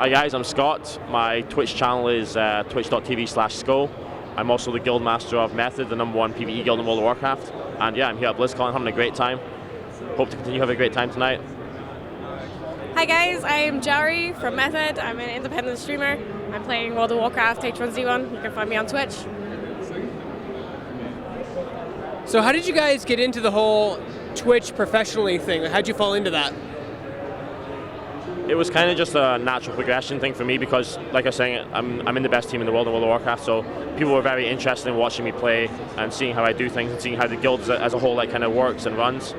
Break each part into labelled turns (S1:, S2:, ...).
S1: Hi guys, I'm Scott. My Twitch channel is twitch.tv/Skull. I'm also the guild master of Method, the #1 PvE guild in World of Warcraft. And yeah, I'm here at BlizzCon having a great time. Hope to continue having a great time tonight.
S2: Hi guys, I'm Djarii from Method. I'm an independent streamer. I'm playing World of Warcraft H1Z1. You can find me on Twitch.
S3: So how did you guys get into the whole Twitch professionally thing? How'd you fall into that?
S1: It was kind of just a natural progression thing for me because, like I was saying, I'm in the best team in the world in World of Warcraft, so people were very interested in watching me play and seeing how I do things and seeing how the guild as a whole kind of works and runs.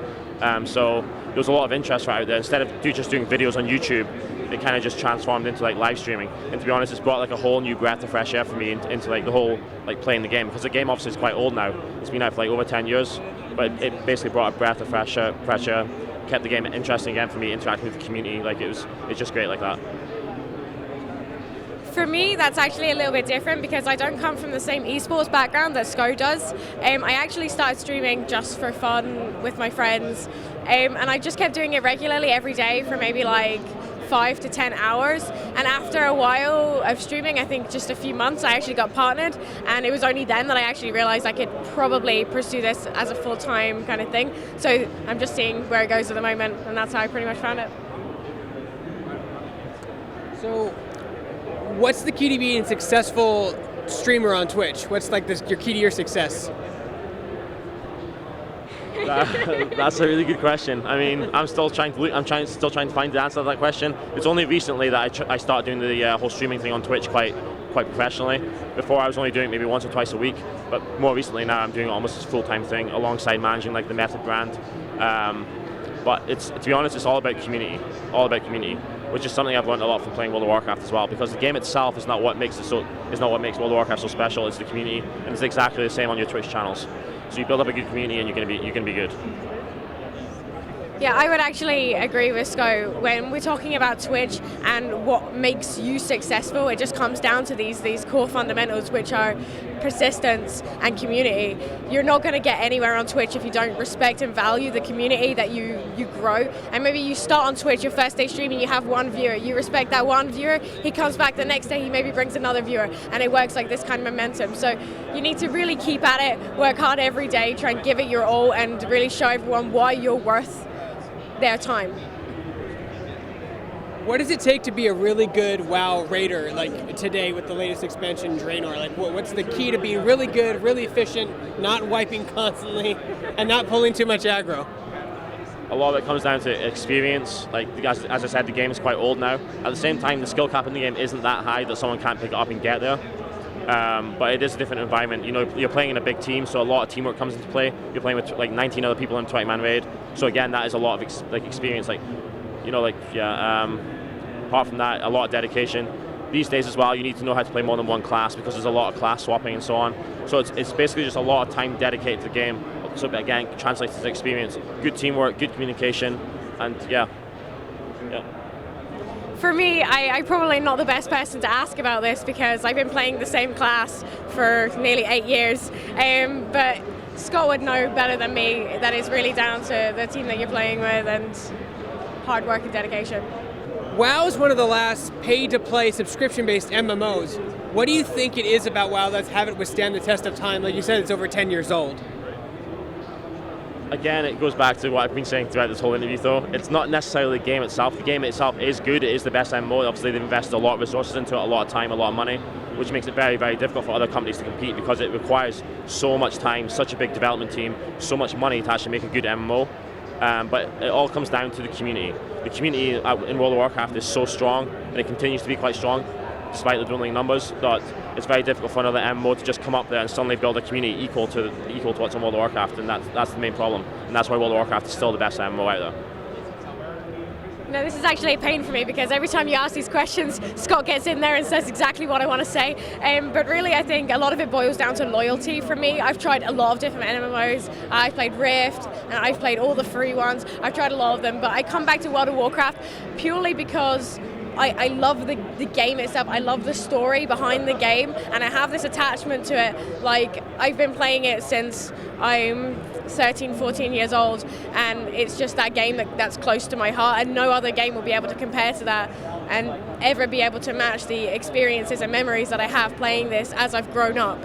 S1: So there was a lot of interest right out there. Instead of just doing videos on YouTube, it kind of just transformed into live streaming. And to be honest, it's brought a whole new breath of fresh air for me into the whole playing the game, because the game obviously is quite old now. It's been out for over 10 years, but it basically brought a breath of fresh air, kept the game interesting again for me, interacting with the community. It's just great like that.
S2: For me, that's actually a little bit different because I don't come from the same esports background that Sko does. I actually started streaming just for fun with my friends, and I just kept doing it regularly every day for maybe 5 to 10 hours. And after a while of streaming, I think just a few months, I actually got partnered, and it was only then that I actually realized I could probably pursue this as a full-time kind of thing. So I'm just seeing where it goes at the moment, and that's how I pretty much found it.
S3: So what's the key to being a successful streamer on Twitch? What's your key to your success?
S1: That's a really good question. I mean, I'm still trying to find the answer to that question. It's only recently that I started doing the whole streaming thing on Twitch quite professionally. Before I was only doing it maybe once or twice a week, but more recently now I'm doing it almost as a full-time thing alongside managing the Method brand. But to be honest, it's all about community, which is something I've learned a lot from playing World of Warcraft as well. Because the game itself is not what makes World of Warcraft so special. It's the community, and it's exactly the same on your Twitch channels. So you build up a good community, and you're gonna be good.
S2: Yeah, I would actually agree with Sko. When we're talking about Twitch and what makes you successful, it just comes down to these core fundamentals, which are persistence and community. You're not going to get anywhere on Twitch if you don't respect and value the community that you grow. And maybe you start on Twitch, your first day streaming, you have one viewer. You respect that one viewer, he comes back the next day, he maybe brings another viewer, and it works like this kind of momentum. So you need to really keep at it, work hard every day, try and give it your all, and really show everyone why you're worth their time.
S3: What does it take to be a really good WoW raider today with the latest expansion, Draenor? What's the key to being really good, really efficient, not wiping constantly, and not pulling too much aggro?
S1: A lot of it comes down to experience. As I said, the game is quite old now. At the same time, the skill cap in the game isn't that high that someone can't pick it up and get there. But it is a different environment. You're playing in a big team, so a lot of teamwork comes into play. You're playing with 19 other people in a 20-man raid. So again, that is a lot of experience. Apart from that, a lot of dedication. These days as well, you need to know how to play more than one class because there's a lot of class swapping and so on. So it's basically just a lot of time dedicated to the game. So again, translates to experience. Good teamwork, good communication, and yeah.
S2: For me, I'm probably not the best person to ask about this because I've been playing the same class for nearly 8 years. But Scott would know better than me that it's really down to the team that you're playing with and hard work and dedication.
S3: WoW is one of the last pay-to-play subscription-based MMOs. What do you think it is about WoW that's have it withstand the test of time? Like you said, it's over 10 years old.
S1: Again, it goes back to what I've been saying throughout this whole interview, though. It's not necessarily the game itself. The game itself is good. It is the best MMO. Obviously, they've invested a lot of resources into it, a lot of time, a lot of money, which makes it very, very difficult for other companies to compete because it requires so much time, such a big development team, so much money to actually make a good MMO. But it all comes down to the community. The community in World of Warcraft is so strong, and it continues to be quite strong, despite the dwindling numbers, that it's very difficult for another MMO to just come up there and suddenly build a community equal to what's in World of Warcraft, and that's the main problem. And that's why World of Warcraft is still the best MMO out there.
S2: No, this is actually a pain for me because every time you ask these questions, Scott gets in there and says exactly what I want to say. But really, I think a lot of it boils down to loyalty for me. I've tried a lot of different MMOs. I've played Rift, and I've played all the free ones. I've tried a lot of them, but I come back to World of Warcraft purely because I love the game itself. I love the story behind the game, and I have this attachment to it. Like, I've been playing it since I'm 13, 14 years old, and it's just that game that's close to my heart, and no other game will be able to compare to that and ever be able to match the experiences and memories that I have playing this as I've grown up.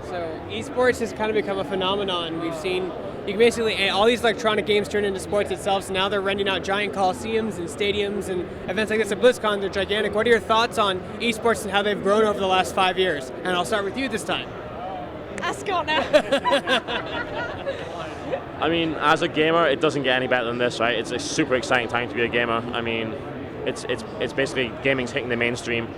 S3: So esports has kind of become a phenomenon. We've seen you can basically all these electronic games turn into sports itself. So now they're renting out giant coliseums and stadiums and events like this at BlizzCon. They're gigantic. What are your thoughts on esports and how they've grown over the last 5 years? And I'll start with you this time.
S2: Scott now.
S1: I mean, as a gamer, it doesn't get any better than this, right? It's a super exciting time to be a gamer. I mean, it's basically gaming's hitting the mainstream.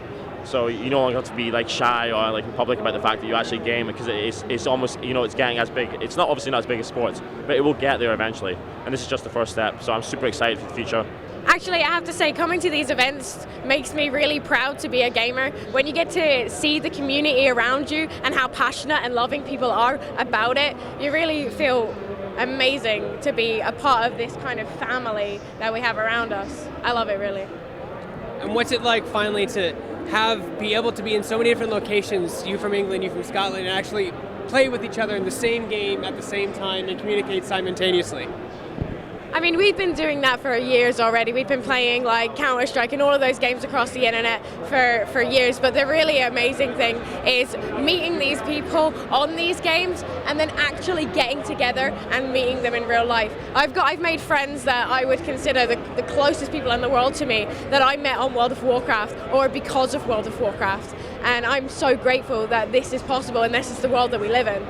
S1: So you no longer have to be like shy or like in public about the fact that you actually game, because it's almost, you know, it's getting as big. It's not obviously not as big as sports, but it will get there eventually. And this is just the first step. So I'm super excited for the future.
S2: Actually, I have to say, coming to these events makes me really proud to be a gamer. When you get to see the community around you and how passionate and loving people are about it, you really feel amazing to be a part of this kind of family that we have around us. I love it, really.
S3: And what's it like finally to be able to be in so many different locations, you from England, you from Scotland, and actually play with each other in the same game at the same time and communicate simultaneously?
S2: I mean, we've been doing that for years already. We've been playing like Counter-Strike and all of those games across the internet for years, but the really amazing thing is meeting these people on these games and then actually getting together and meeting them in real life. I've made friends that I would consider the closest people in the world to me that I met on World of Warcraft or because of World of Warcraft, and I'm so grateful that this is possible and this is the world that we live in.